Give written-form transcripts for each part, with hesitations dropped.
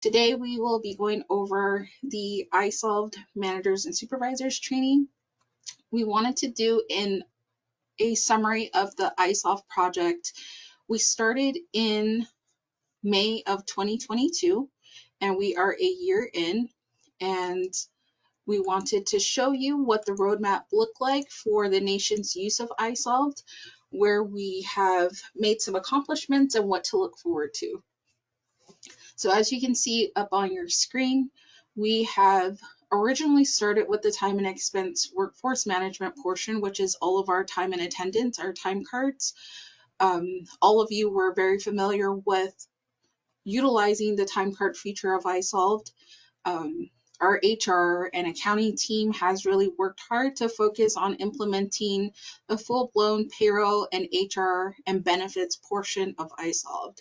Today we will be going over the iSolved Managers and Supervisors Training. We wanted to do in a summary of the iSolved project. We started in May of 2022 and we are a year in, and we wanted to show you what the roadmap looked like for the nation's use of iSolved, where we have made some accomplishments and what to look forward to. So as you can see up on your screen, we have originally started with the time and expense workforce management portion, which is all of our time and attendance, our time cards. All of you were very familiar with utilizing the time card feature of iSolved. Our HR and accounting team has really worked hard to focus on implementing the full-blown payroll and HR and benefits portion of iSolved.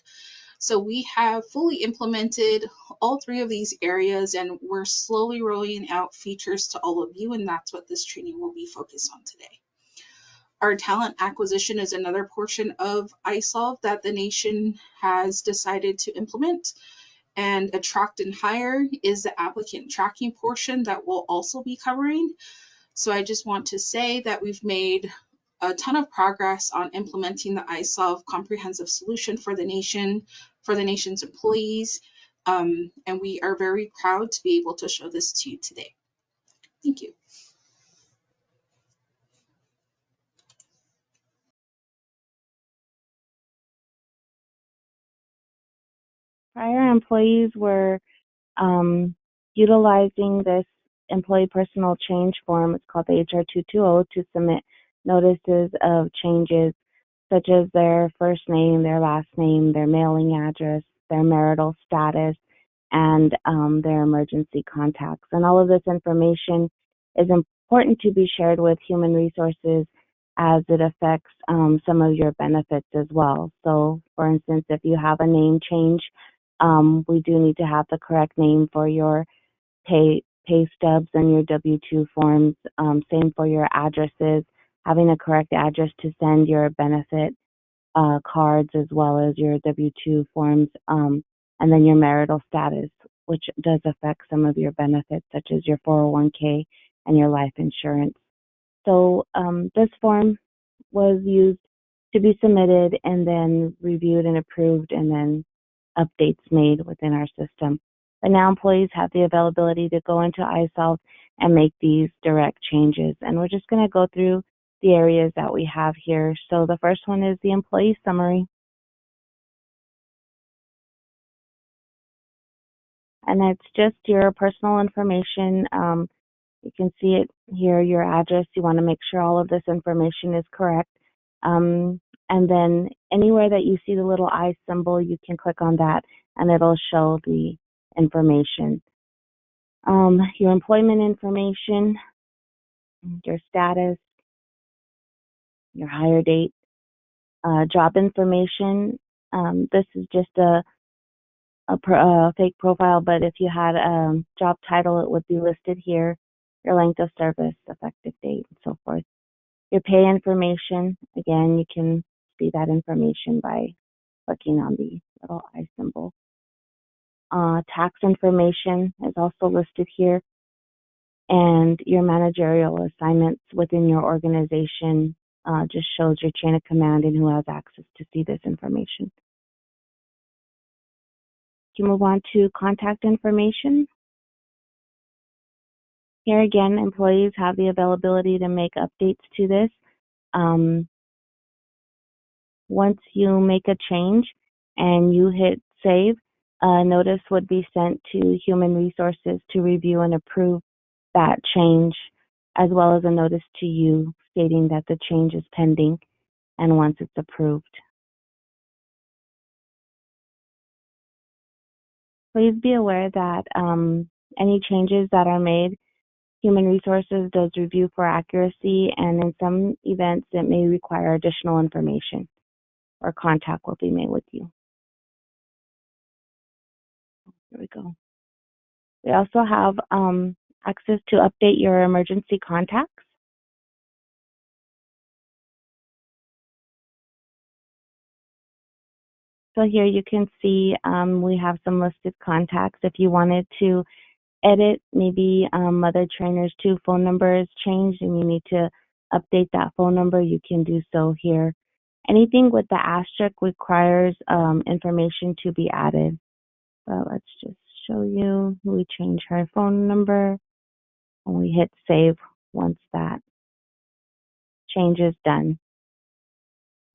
So we have fully implemented all three of these areas, and we're slowly rolling out features to all of you, and that's what this training will be focused on today. Our talent acquisition is another portion of iSolved that the nation has decided to implement, and attract and hire is the applicant tracking portion that we'll also be covering. So I just want to say that we've made a ton of progress on implementing the iSolved comprehensive solution for the nation's employees, and we are very proud to be able to show this to you today. Thank you. Prior employees were utilizing this employee personal change form. It's called the HR 220 to submit notices of changes such as their first name, their last name, their mailing address, their marital status, and their emergency contacts. And all of this information is important to be shared with human resources as it affects some of your benefits as well. So for instance, if you have a name change, we do need to have the correct name for your pay stubs and your W-2 forms. Same for your addresses, having a correct address to send your benefit cards as well as your W-2 forms, and then your marital status, which does affect some of your benefits, such as your 401k and your life insurance. So this form was used to be submitted and then reviewed and approved, and then updates made within our system. But now employees have the availability to go into iSolved and make these direct changes. And we're just going to go through the areas that we have here. So the first one is the employee summary. And it's just your personal information. You can see it here, your address. You want to make sure all of this information is correct. And then anywhere that you see the little I symbol, you can click on that and it'll show the information. Your employment information, your status, your hire date, job information. This is just a fake profile, but if you had a job title, it would be listed here, your length of service, effective date, and so forth. Your pay information, again, you can see that information by clicking on the little I symbol. Tax information is also listed here, and your managerial assignments within your organization just shows your chain of command and who has access to see this information. You move on to contact information. Here again, employees have the availability to make updates to this. Once you make a change and you hit save, a notice would be sent to human resources to review and approve that change, as well as a notice to you stating that the change is pending and once it's approved. Please be aware that any changes that are made, human resources does review for accuracy, and in some events it may require additional information or contact will be made with you. There we go. We also have access to update your emergency contacts. So here you can see we have some listed contacts. If you wanted to edit, maybe Mother Trainer's 2 phone number is changed and you need to update that phone number, you can do so here. Anything with the asterisk requires information to be added. So let's just show you. We change her phone number and we hit save once that change is done.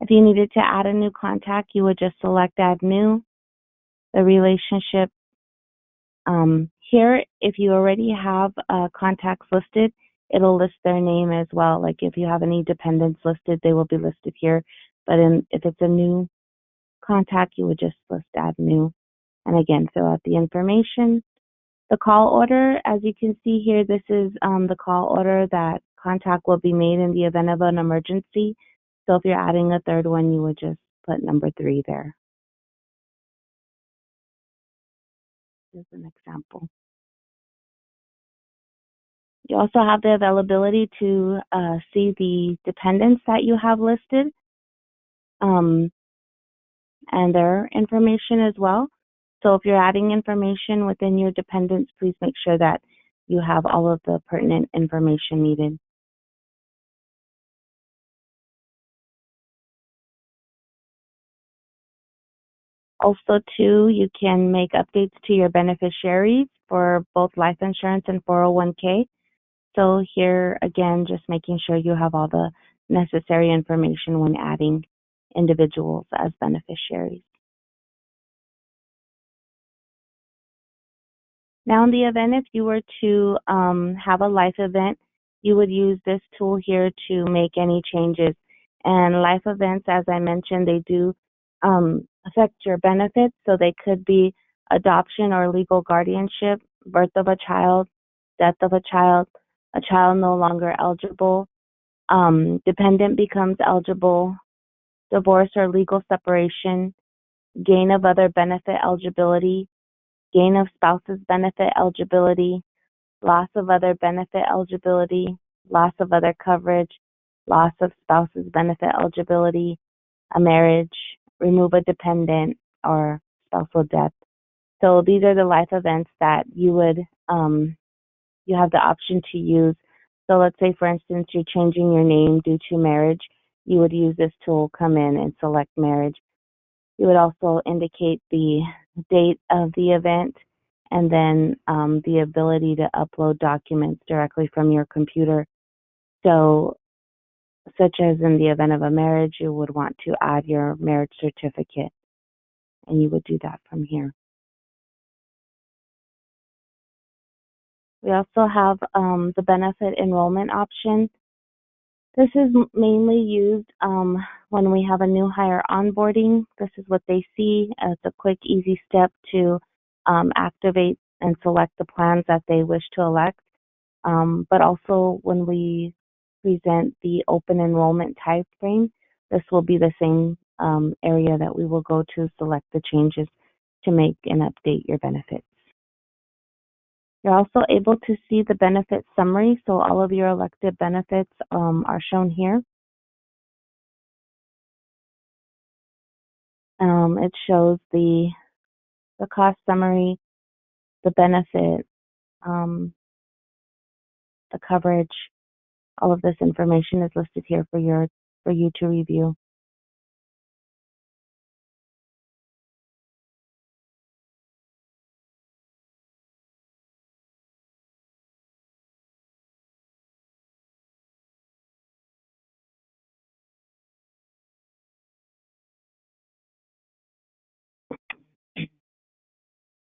If you needed to add a new contact, you would just select add new, the relationship. Here, if you already have contacts listed, it'll list their name as well. Like if you have any dependents listed, they will be listed here. But if it's a new contact, you would just list add new. And again, fill out the information. The call order, as you can see here, this is the call order that contact will be made in the event of an emergency. So if you're adding a third one, you would just put number 3 there. Here's an example. You also have the availability to see the dependents that you have listed and their information as well. So if you're adding information within your dependents, please make sure that you have all of the pertinent information needed. Also, too, you can make updates to your beneficiaries for both life insurance and 401k. So here, again, just making sure you have all the necessary information when adding individuals as beneficiaries. Now, in the event if you were to have a life event, you would use this tool here to make any changes. And life events, as I mentioned, they do affect your benefits. So they could be adoption or legal guardianship, birth of a child, death of a child no longer eligible, dependent becomes eligible, divorce or legal separation, gain of other benefit eligibility, gain of spouse's benefit eligibility, loss of other benefit eligibility, loss of other coverage, loss of spouse's benefit eligibility, a marriage, remove a dependent, or spousal death. So these are the life events that you would you have the option to use. So let's say, for instance, you're changing your name due to marriage. You would use this tool, come in and select marriage. You would also indicate the date of the event and then the ability to upload documents directly from your computer. So, such as in the event of a marriage, you would want to add your marriage certificate, and you would do that from here. We also have the benefit enrollment option. This is mainly used when we have a new hire onboarding. This is what they see. It's a quick, easy step to activate and select the plans that they wish to elect. But also when we present the open enrollment time frame, this will be the same area that we will go to select the changes to make and update your benefits. You're also able to see the benefit summary, so all of your elected benefits are shown here. It shows the cost summary, the benefit, the coverage. All of this information is listed here for you to review.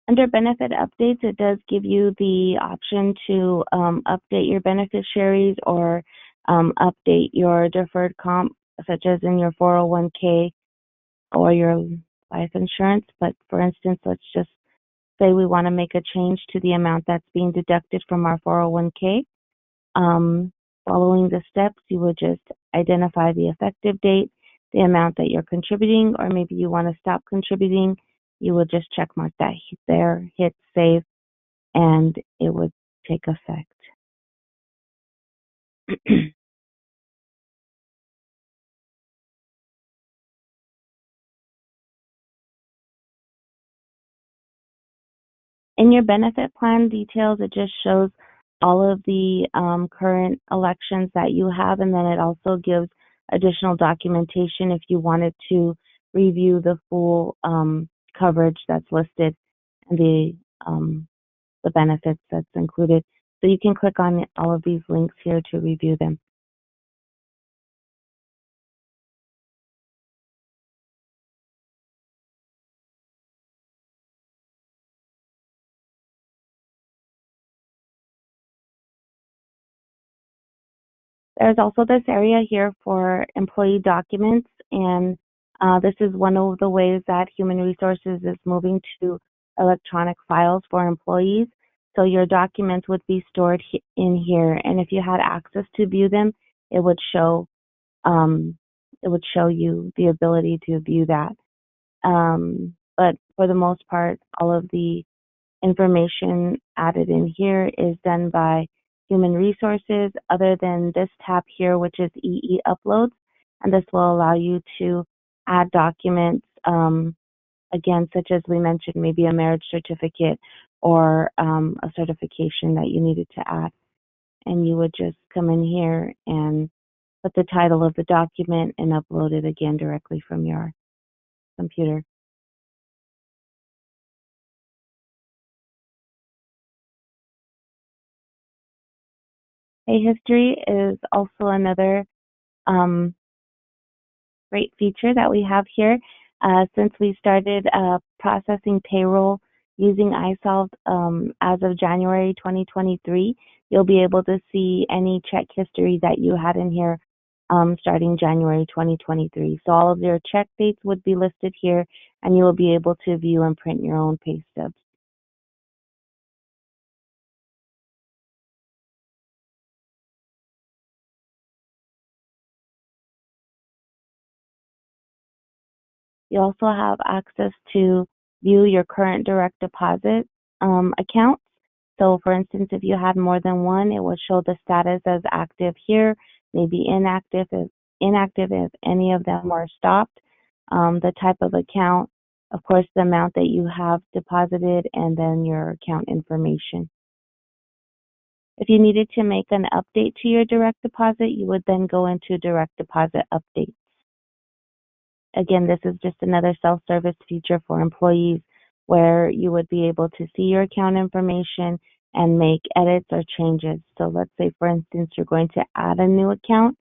Under benefit updates, it does give you the option to update your beneficiaries or update your deferred comp, such as in your 401k or your life insurance. But for instance, let's just say we want to make a change to the amount that's being deducted from our 401k. Following the steps, you would just identify the effective date, the amount that you're contributing, or maybe you want to stop contributing. You would just check mark that there, hit save, and it would take effect. In your benefit plan details, it just shows all of the current elections that you have, and then it also gives additional documentation if you wanted to review the full coverage that's listed and the benefits that's included. So you can click on all of these links here to review them. There's also this area here for employee documents, and this is one of the ways that Human Resources is moving to electronic files for employees. So your documents would be stored in here, and if you had access to view them, it would show you the ability to view that. But for the most part, all of the information added in here is done by Human Resources, other than this tab here, which is EE Uploads, and this will allow you to add documents, again, such as we mentioned, maybe a marriage certificate or a certification that you needed to add. And you would just come in here and put the title of the document and upload it again directly from your computer. Pay history is also another great feature that we have here. Since we started processing payroll using iSolved as of January 2023, you'll be able to see any check history that you had in here starting January 2023. So all of your check dates would be listed here, and you will be able to view and print your own pay stubs. You also have access to view your current direct deposit accounts. So for instance, if you had more than one, it will show the status as active here, maybe inactive if any of them were stopped, the type of account, of course, the amount that you have deposited, and then your account information. If you needed to make an update to your direct deposit, you would then go into direct deposit update. Again, this is just another self-service feature for employees where you would be able to see your account information and make edits or changes. So let's say, for instance, you're going to add a new account.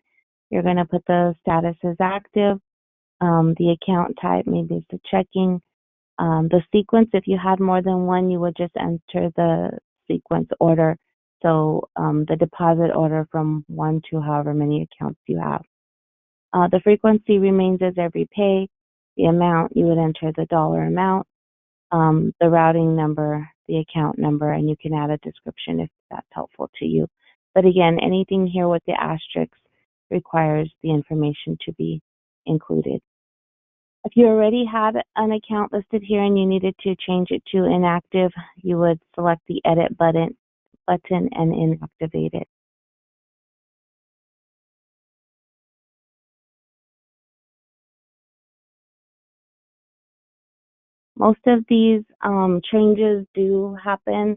You're going to put the status as active, the account type, maybe it's a checking, the sequence. If you had more than one, you would just enter the sequence order. So the deposit order from 1 to however many accounts you have. The frequency remains as every pay. The amount, you would enter the dollar amount, the routing number, the account number, and you can add a description if that's helpful to you. But again, anything here with the asterisks requires the information to be included. If you already had an account listed here and you needed to change it to inactive, you would select the edit button and inactivate it. Most of these changes do happen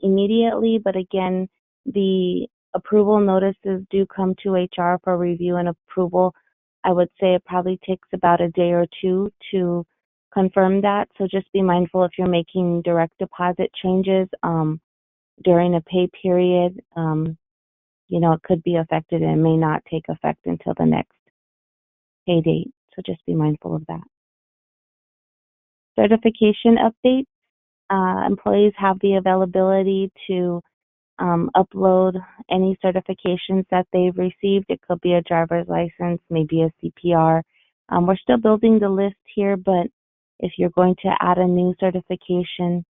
immediately, but again, the approval notices do come to HR for review and approval. I would say it probably takes about a day or two to confirm that. So just be mindful if you're making direct deposit changes during a pay period. It could be affected and may not take effect until the next pay date. So just be mindful of that. Certification updates. Employees have the availability to upload any certifications that they've received. It could be a driver's license, maybe a CPR. We're still building the list here, but if you're going to add a new certification,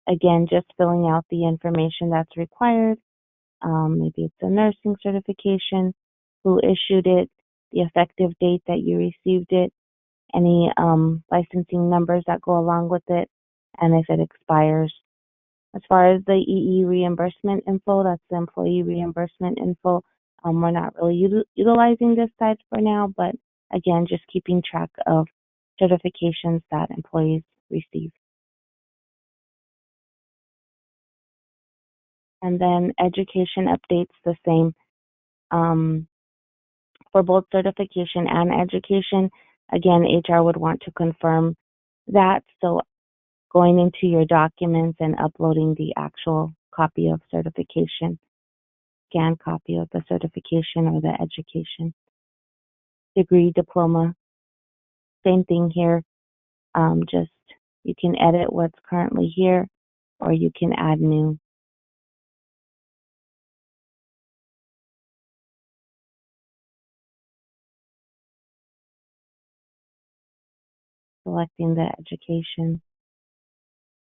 again, just filling out the information that's required. Maybe it's a nursing certification, who issued it, the effective date that you received it, any licensing numbers that go along with it, and if it expires. As far as the EE reimbursement info, that's the employee reimbursement info. We're not really utilizing this site for now, but again, just keeping track of certifications that employees receive. And then education updates the same. For both certification and education, again, HR would want to confirm that. So going into your documents and uploading the actual copy of certification, scanned copy of the certification or the education. Degree, diploma, same thing here. Just you can edit what's currently here or you can add new. Selecting the education,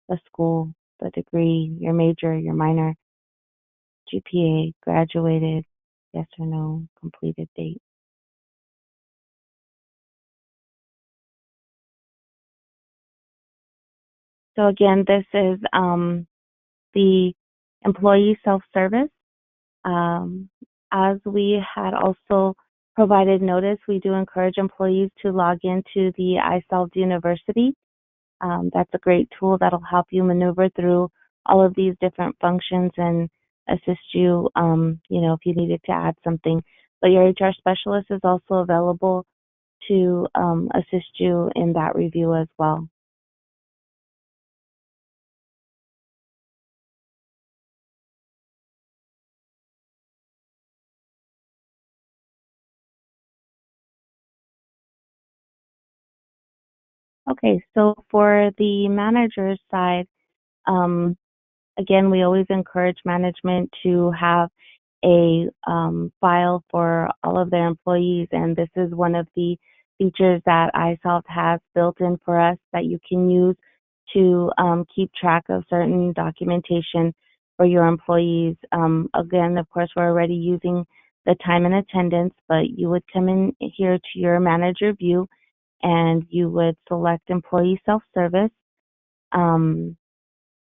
the school, the degree, your major, your minor, GPA, graduated, yes or no, completed date. So again, this is the employee self-service. As we had also provided notice, we do encourage employees to log into the iSolved University. That's a great tool that'll help you maneuver through all of these different functions and assist you, if you needed to add something. But your HR specialist is also available to assist you in that review as well. Okay, so for the manager's side, um, again, we always encourage management to have a file for all of their employees, and this is one of the features that iSolved has built in for us that you can use to keep track of certain documentation for your employees. Again, of course, we're already using the time and attendance, but you would come in here to your manager view and you would select employee self-service. Um,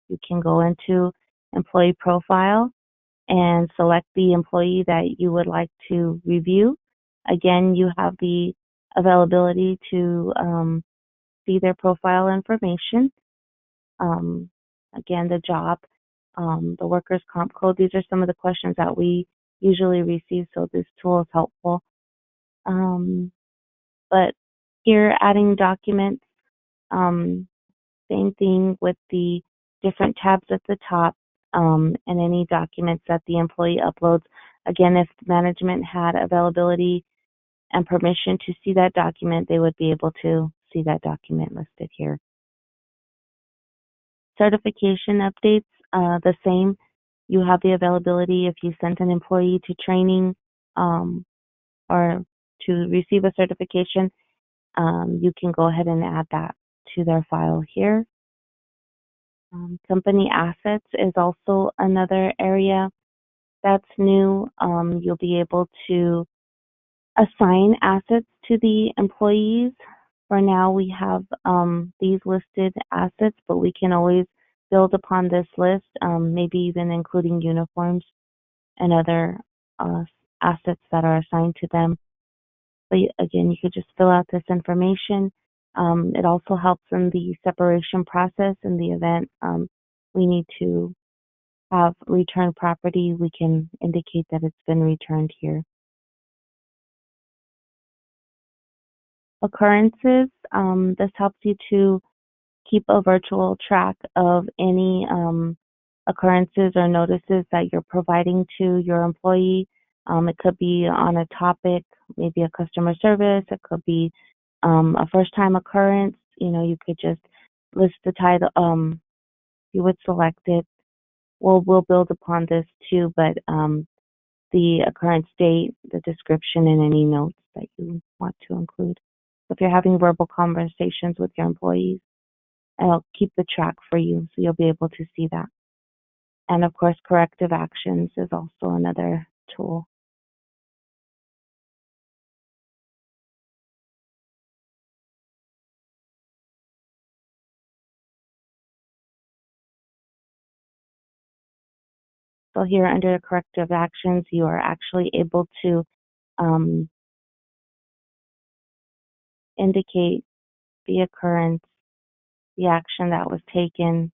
you can go into employee profile and select the employee that you would like to review. Again, you have the availability to see their profile information. Um, again, the job, the workers' comp code. These are some of the questions that we usually receive, so this tool is helpful. But here, adding documents, same thing with the different tabs at the top and any documents that the employee uploads. Again, if management had availability and permission to see that document, they would be able to see that document listed here. Certification updates, the same. You have the availability if you sent an employee to training or to receive a certification, you can go ahead and add that to their file here. Company assets is also another area that's new. You'll be able to assign assets to the employees. For now, we have these listed assets, but we can always build upon this list, maybe even including uniforms and other uh, assets that are assigned to them. But again, you could just fill out this information. It also helps in the separation process in the event we need to have returned property. We can indicate that it's been returned here. Occurrences, this helps you to keep a virtual track of any occurrences or notices that you're providing to your employee. It could be on a topic, maybe a customer service. It could be a first-time occurrence. You could just list the title. You would select it. We'll build upon this too, but the occurrence date, the description, and any notes that you want to include. So if you're having verbal conversations with your employees, I'll keep the track for you so you'll be able to see that. And of course, corrective actions is also another tool. So here under corrective actions, you are actually able to indicate the occurrence, the action that was taken.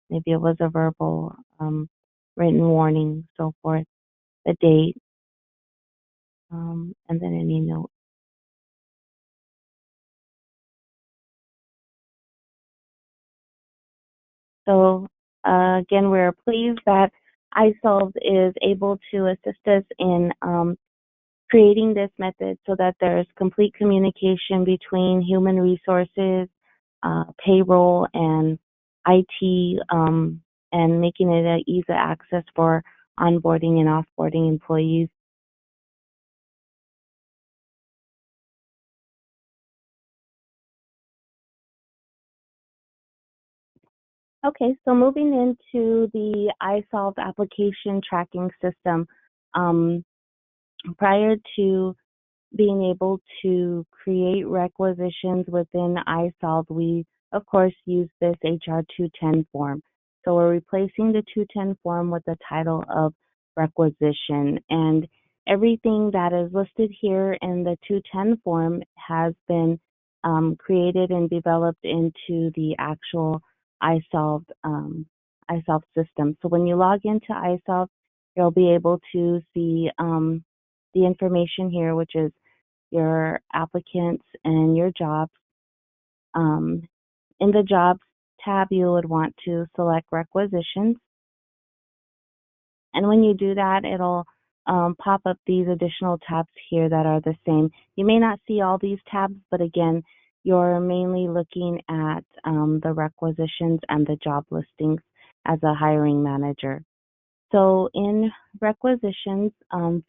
Maybe it was a verbal, written warning, so forth, the date, and then any note. So again, we're pleased that iSolved is able to assist us in creating this method so that there's complete communication between human resources, payroll, and IT, and making it an easy access for onboarding and offboarding employees. Okay, so moving into the iSolved application tracking system. Um, Prior to being able to create requisitions within iSolved, we of course use this HR 210 form. So we're replacing the 210 form with the title of requisition, and everything that is listed here in the 210 form has been created and developed into the actual iSolved system. So when you log into iSolved, you'll be able to see the information here, which is your applicants and your jobs. Um, in the jobs tab, you would want to select requisitions. And when you do that, it'll pop up these additional tabs here that are the same. You may not see all these tabs, but again, you're mainly looking at the requisitions and the job listings as a hiring manager. So in requisitions,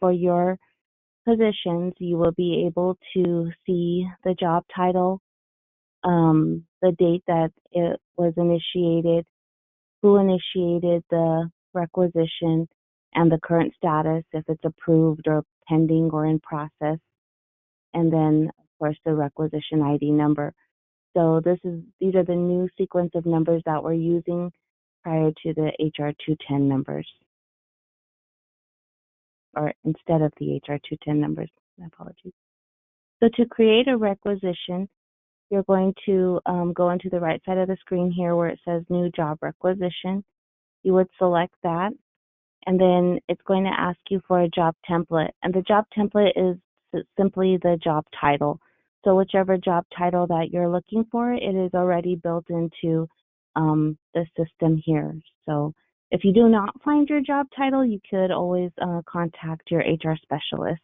for your positions, you will be able to see the job title, the date that it was initiated, who initiated the requisition, and the current status, if it's approved or pending or in process, and then of course the requisition ID number. So these are the new sequence of numbers that we're using prior to the HR 210 numbers, or instead of the HR 210 numbers. My apologies. So to create a requisition, you're going to go into the right side of the screen here where it says New Job Requisition. You would select that, and then it's going to ask you for a job template. And the job template is simply the job title. So whichever job title that you're looking for, it is already built into the system here. So if you do not find your job title, you could always contact your HR specialist.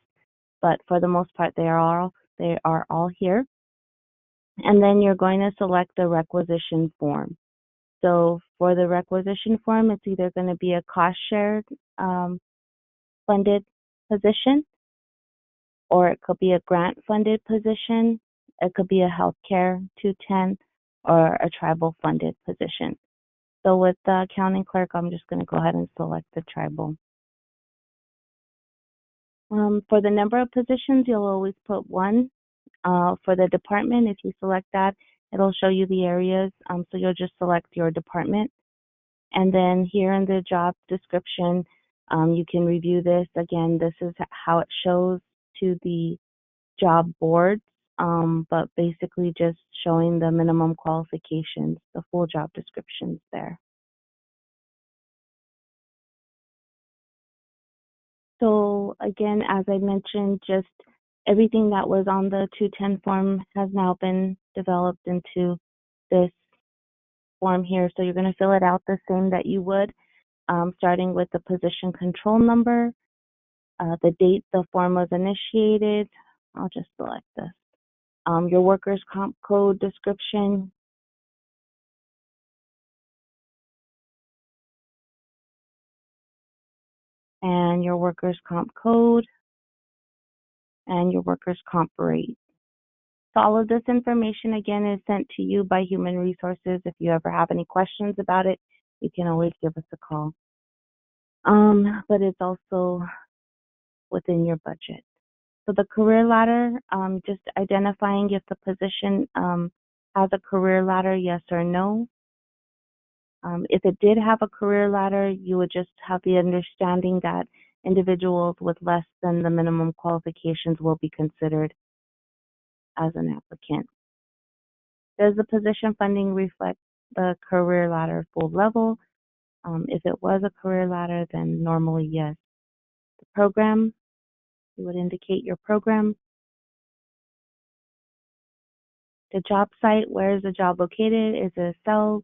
But for the most part, they are all here. And then you're going to select the requisition form. So for the requisition form, it's either going to be a cost shared funded position, or it could be a grant funded position. It could be a healthcare 210 or a tribal funded position. So with the accounting clerk, I'm just going to go ahead and select the tribal. For the number of positions, you'll always put one. For the department, if you select that, it'll show you the areas. So you'll just select your department. And then here in the job description, you can review this. Again, this is how it shows to the job boards, but basically just showing the minimum qualifications, the full job descriptions there. So again, as I mentioned, just everything that was on the 210 form has now been developed into this form here. So you're going to fill it out the same that you would, starting with the position control number, the date the form was initiated. I'll just select this. Your workers' comp code description, and your workers' comp code, and your workers' comp rate. So all of this information, again, is sent to you by Human Resources. If you ever have any questions about it, you can always give us a call. But it's also within your budget. So the career ladder, just identifying if the position has a career ladder, yes or no. If it did have a career ladder, you would just have the understanding that individuals with less than the minimum qualifications will be considered as an applicant. Does the position funding reflect the career ladder full level? If it was a career ladder, then normally yes. The program, you would indicate your program. The job site, where is the job located? Is it Sells,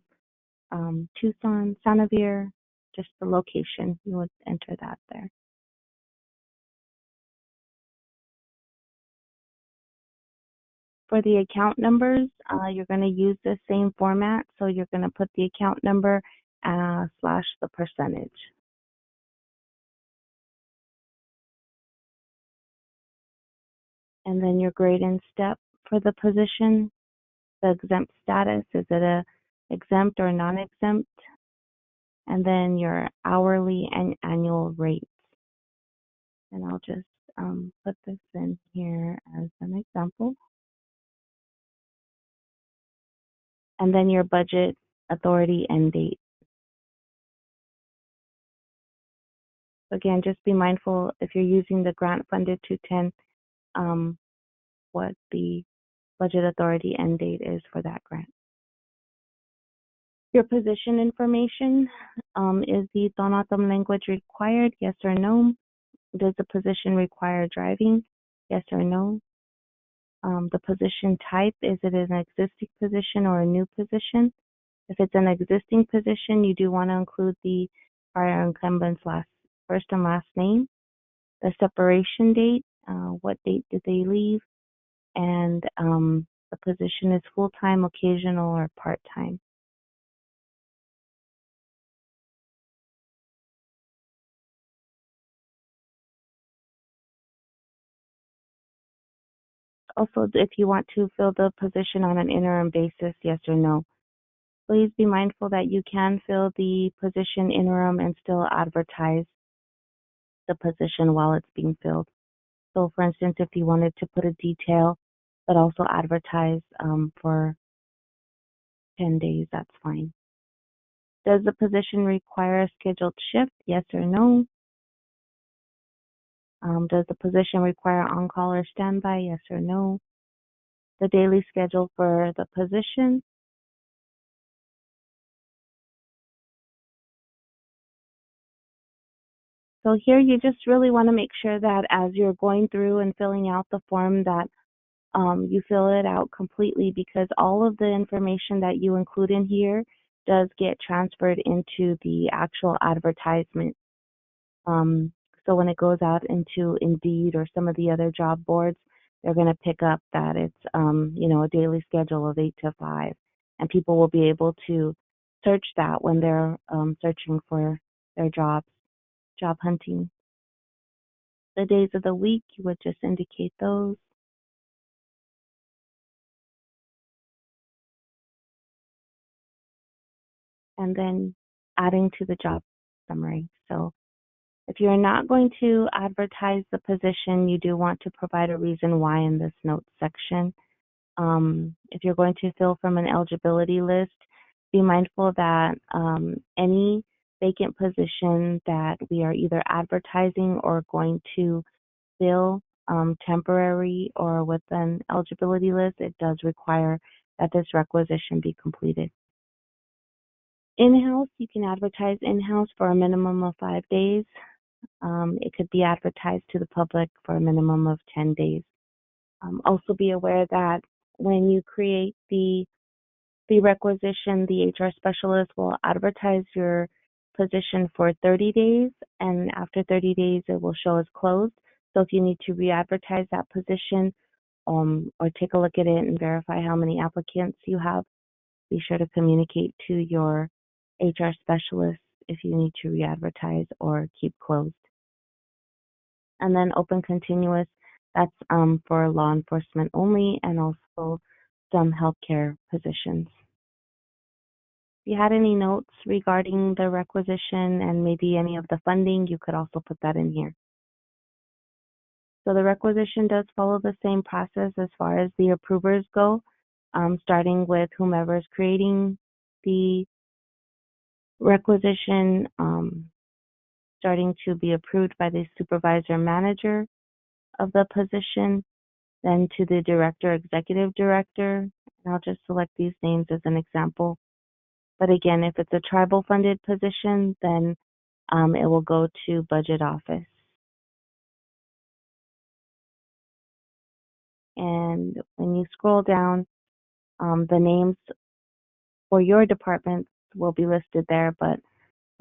Tucson, Sanavir? Just the location, you would enter that there. For the account numbers, you're going to use the same format. So you're going to put the account number slash the percentage. And then your grade and step for the position, the exempt status, is it a exempt or non-exempt? And then your hourly and annual rates. And I'll just put this in here as an example. And then your budget, authority, end date. Again, just be mindful if you're using the grant funded 210, what the budget authority end date is for that grant. Your position information, is the Tonatom language required, yes or no? Does the position require driving, yes or no? The position type, is it an existing position or a new position? If it's an existing position, you do want to include the prior incumbent's first and last name, the separation date, what date did they leave, and the position is full-time, occasional, or part-time. Also, if you want to fill the position on an interim basis, yes or no. Please be mindful that you can fill the position interim and still advertise the position while it's being filled. So for instance, if you wanted to put a detail but also advertise for 10 days, that's fine. Does the position require a scheduled shift? Yes or no? Does the position require on-call or standby? Yes or no? The daily schedule for the position. So here you just really want to make sure that as you're going through and filling out the form that you fill it out completely, because all of the information that you include in here does get transferred into the actual advertisement. So when it goes out into Indeed or some of the other job boards, they're going to pick up that it's a daily schedule of 8 to 5, and people will be able to search that when they're searching for their job hunting. The days of the week, you would just indicate those. And then adding to the job summary. So if you're not going to advertise the position, you do want to provide a reason why in this notes section. If you're going to fill from an eligibility list, be mindful that any vacant position that we are either advertising or going to fill temporary or with an eligibility list, it does require that this requisition be completed. In-house, you can advertise in-house for a minimum of 5 days. It could be advertised to the public for a minimum of 10 days. Also be aware that when you create the requisition, the HR specialist will advertise your position for 30 days, and after 30 days, it will show as closed. So if you need to re-advertise that position or take a look at it and verify how many applicants you have, be sure to communicate to your HR specialist if you need to re-advertise or keep closed. And then open continuous, that's for law enforcement only, and also some healthcare positions. If you had any notes regarding the requisition and maybe any of the funding, you could also put that in here. So the requisition does follow the same process as far as the approvers go, starting with whomever is creating the requisition, starting to be approved by the supervisor manager of the position, then to the director, executive director, And I'll just select these names as an example. But again, if it's a tribal funded position, then it will go to budget office. And when you scroll down, the names for your department will be listed there, but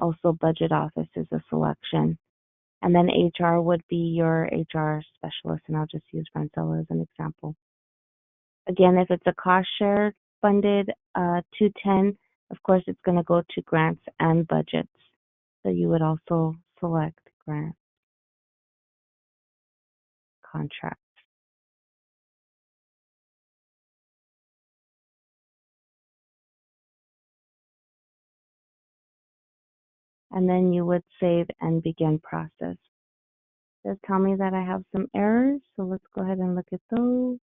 also budget office is a selection. And then HR would be your HR specialist, and I'll just use Francella as an example. Again, if it's a cost share funded 210, of course, it's going to go to grants and budgets. So you would also select grant contract. And then you would save and begin process. It does tell me that I have some errors, so let's go ahead and look at those.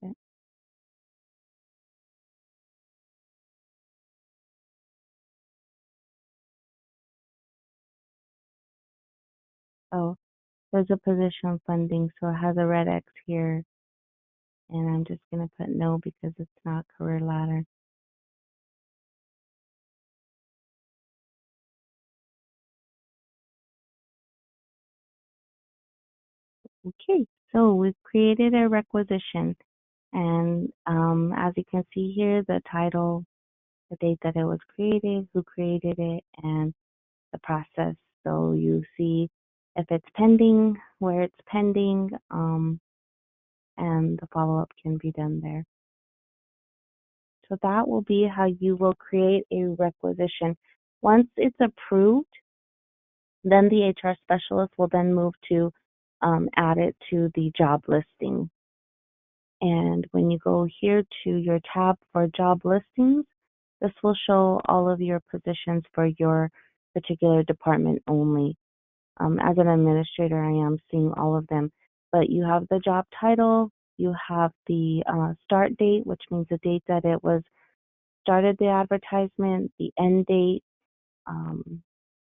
Yeah. Oh, there's a position funding, so it has a red X here, and I'm just going to put no because it's not career ladder. Okay, so we've created a requisition, and as you can see here, the title, the date that it was created, who created it, and the process. So you see if it's pending, where it's pending, and the follow-up can be done there. So that will be how you will create a requisition. Once it's approved, then the HR specialist will then move to add it to the job listing. And when you go here to your tab for job listings, this will show all of your positions for your particular department only. As an administrator, I am seeing all of them, but you have the job title, you have the start date, which means the date that it was started the advertisement, the end date, um,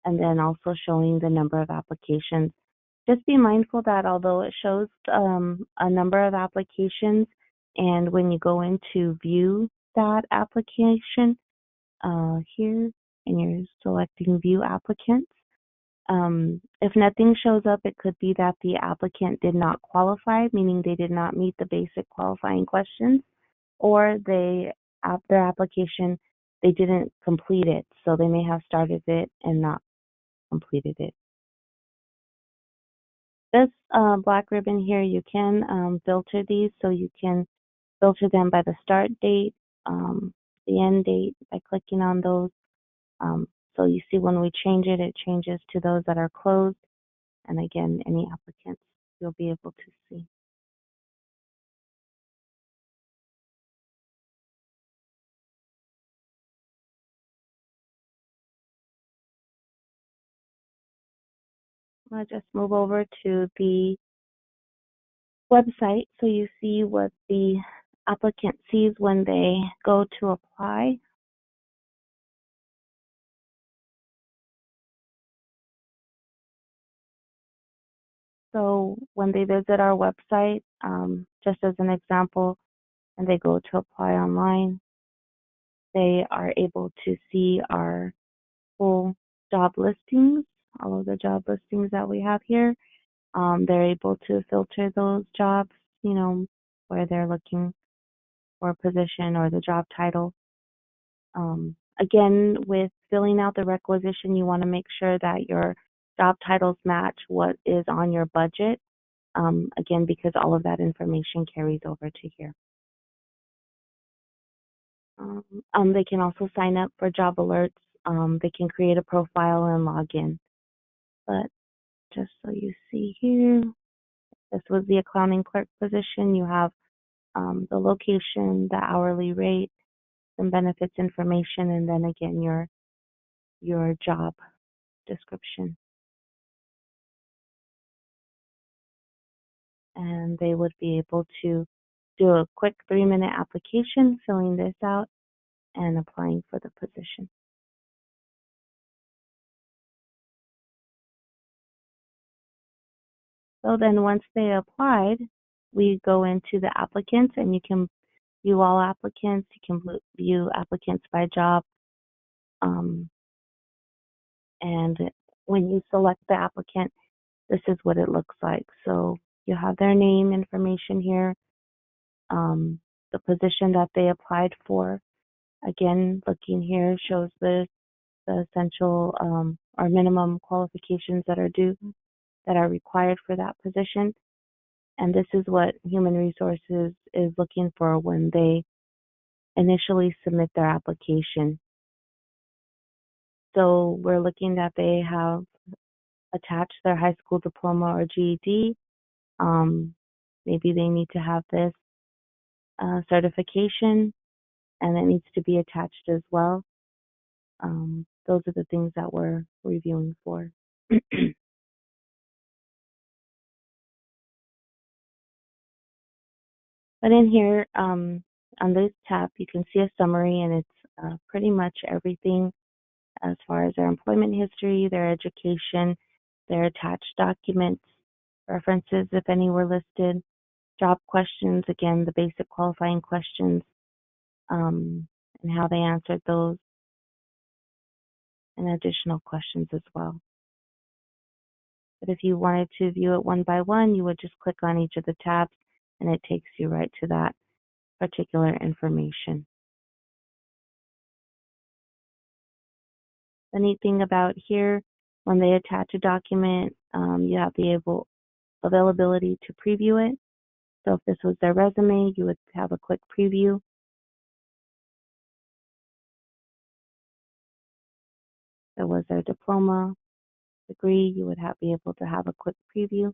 and then also showing the number of applications. Just be mindful that although it shows a number of applications, and when you go in to view that application here, and you're selecting view applicants, if nothing shows up, it could be that the applicant did not qualify, meaning they did not meet the basic qualifying questions, or their application, they didn't complete it, so they may have started it and not completed it. This black ribbon here, you can filter these, so you can filter them by the start date, the end date by clicking on those. So you see when we change it, it changes to those that are closed. And again, any applicants you'll be able to see. I'll just move over to the website so you see what the applicant sees when they go to apply. So when they visit our website, just as an example, and they go to apply online, they are able to see our full job listings, all of the job listings that we have here. They're able to filter those jobs, where they're looking for a position or the job title. Again, with filling out the requisition, you want to make sure that your job titles match what is on your budget. Again, because all of that information carries over to here. They can also sign up for job alerts. They can create a profile and log in. But just so you see here, this was the accounting clerk position. You have the location, the hourly rate, some benefits information, and then again your job description. and they would be able to do a quick 3-minute application, filling this out and applying for the position. So then once they applied, we go into the applicants, and you can view all applicants. You can view applicants by job. And when you select the applicant, this is what it looks like. So you have their name information here, the position that they applied for. Again, looking here shows the essential or minimum qualifications that are required for that position. And this is what Human Resources is looking for when they initially submit their application. So we're looking that they have attached their high school diploma or GED. Maybe they need to have this certification, and it needs to be attached as well. Those are the things that we're reviewing for. But in here, on this tab, you can see a summary, and it's pretty much everything as far as their employment history, their education, their attached documents, references if any were listed, job questions, again, the basic qualifying questions, and how they answered those, and additional questions as well. But if you wanted to view it one by one, you would just click on each of the tabs, and it takes you right to that particular information. The neat thing about here, when they attach a document, you have the availability to preview it. So if this was their resume, you would have a quick preview. If it was their diploma, degree, you would be able to have a quick preview.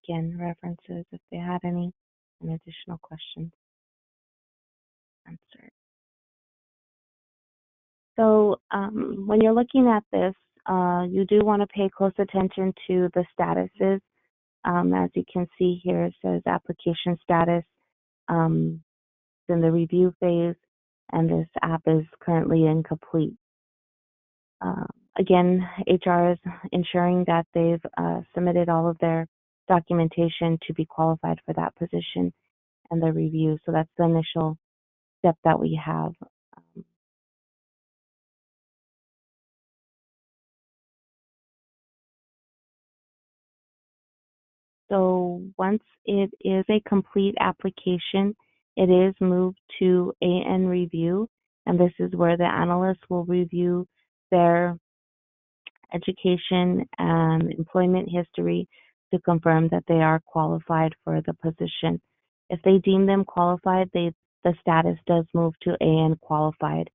Again, references if they had any, and additional questions answered. So when you're looking at this, you do want to pay close attention to the statuses. As you can see here, it says application status in the review phase, and this app is currently incomplete. Again, HR is ensuring that they've submitted all of their documentation to be qualified for that position and the review. So that's the initial step that we have. So once it is a complete application, it is moved to AN review, and this is where the analyst will review their education and employment history to confirm that they are qualified for the position. If they deem them qualified, the status does move to AN qualified.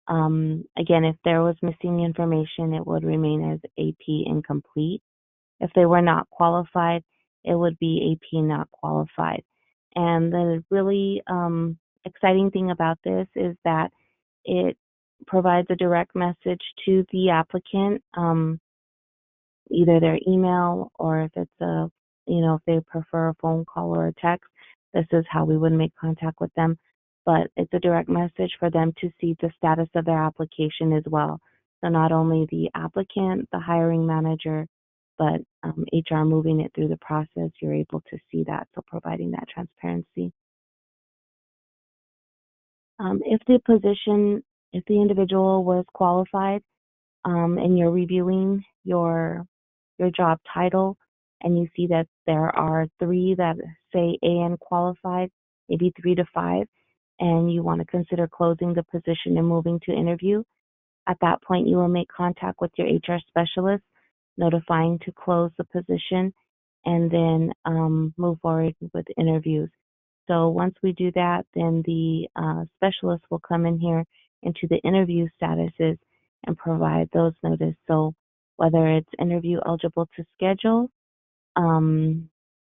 Again, if there was missing information, it would remain as AP incomplete. If they were not qualified, it would be AP not qualified. And the really exciting thing about this is that it provides a direct message to the applicant, either their email, or if it's if they prefer a phone call or a text, this is how we would make contact with them. But it's a direct message for them to see the status of their application as well. So not only the applicant, the hiring manager, but HR moving it through the process, you're able to see that, so providing that transparency. If the individual was qualified, and you're reviewing your job title, and you see that there are 3 that say AN qualified, maybe 3 to 5, and you want to consider closing the position and moving to interview, at that point you will make contact with your HR specialist, notifying to close the position, and then move forward with interviews. So once we do that, then the specialist will come in here into the interview statuses and provide those notice. So whether it's interview eligible to schedule,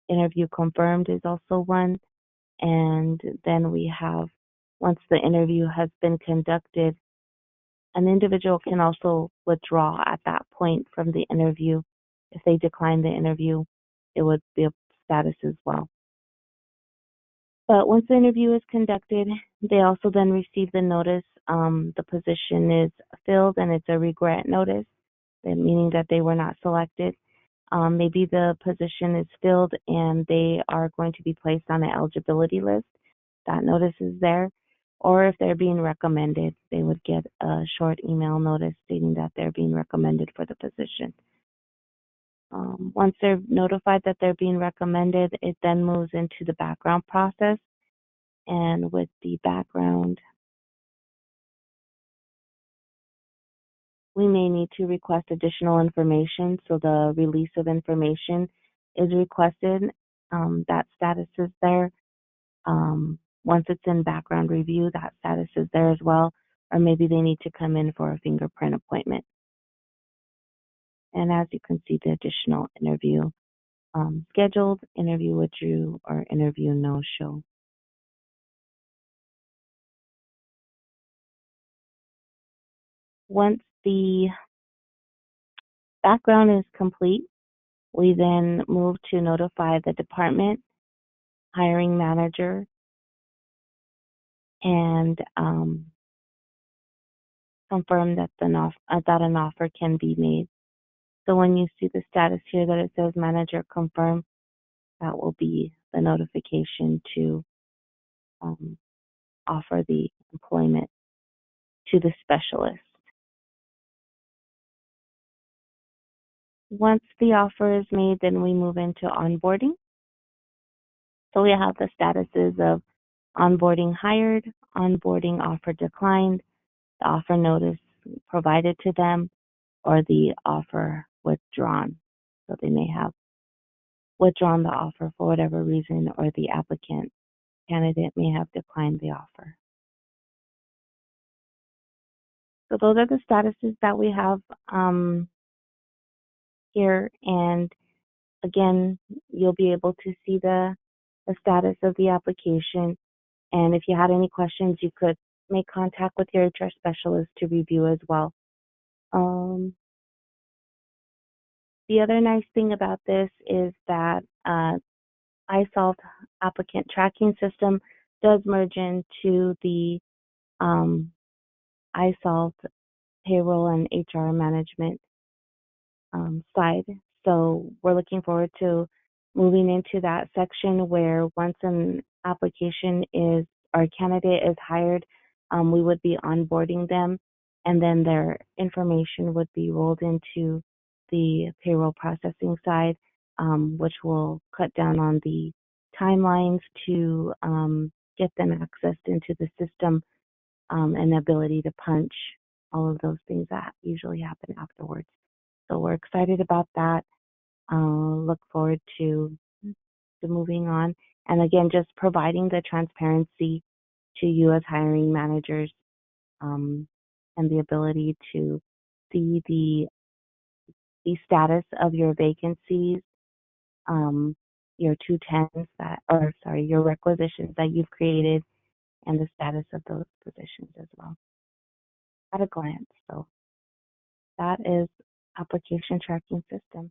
interview confirmed is also one, and then we have Once the interview has been conducted, an individual can also withdraw at that point from the interview. If they decline the interview, it would be a status as well. But once the interview is conducted, they also then receive the notice. The position is filled and it's a regret notice, meaning that they were not selected. Maybe the position is filled and they are going to be placed on the eligibility list. That notice is there. Or if they're being recommended, they would get a short email notice stating that they're being recommended for the position. Once they're notified that they're being recommended, it then moves into the background process. And with the background, we may need to request additional information. So the release of information is requested. That status is there. Once it's in background review, that status is there as well. Or maybe they need to come in for a fingerprint appointment. And as you can see, the additional interview scheduled, interview withdrew, or interview no-show. Once the background is complete, we then move to notify the department, hiring manager, and confirm that an offer can be made. So when you see the status here that it says manager confirm, that will be the notification to offer the employment to the specialist. Once the offer is made, then we move into onboarding. So we have the statuses of onboarding hired, onboarding offer declined, the offer notice provided to them, or the offer withdrawn. So they may have withdrawn the offer for whatever reason, or the applicant candidate may have declined the offer. So those are the statuses that we have here. And again, you'll be able to see the status of the application. And if you had any questions, you could make contact with your HR specialist to review as well. The other nice thing about this is that iSolved applicant tracking system does merge into the iSolved payroll and HR management side. So we're looking forward to moving into that section where once an application is or candidate is hired, we would be onboarding them, and then their information would be rolled into the payroll processing side, which will cut down on the timelines to get them accessed into the system, and the ability to punch, all of those things that usually happen afterwards. So we're excited about that. Look forward to moving on. And again, just providing the transparency to you as hiring managers, and the ability to see the status of your vacancies, your 210s your requisitions that you've created, and the status of those positions as well at a glance. So that is application tracking system.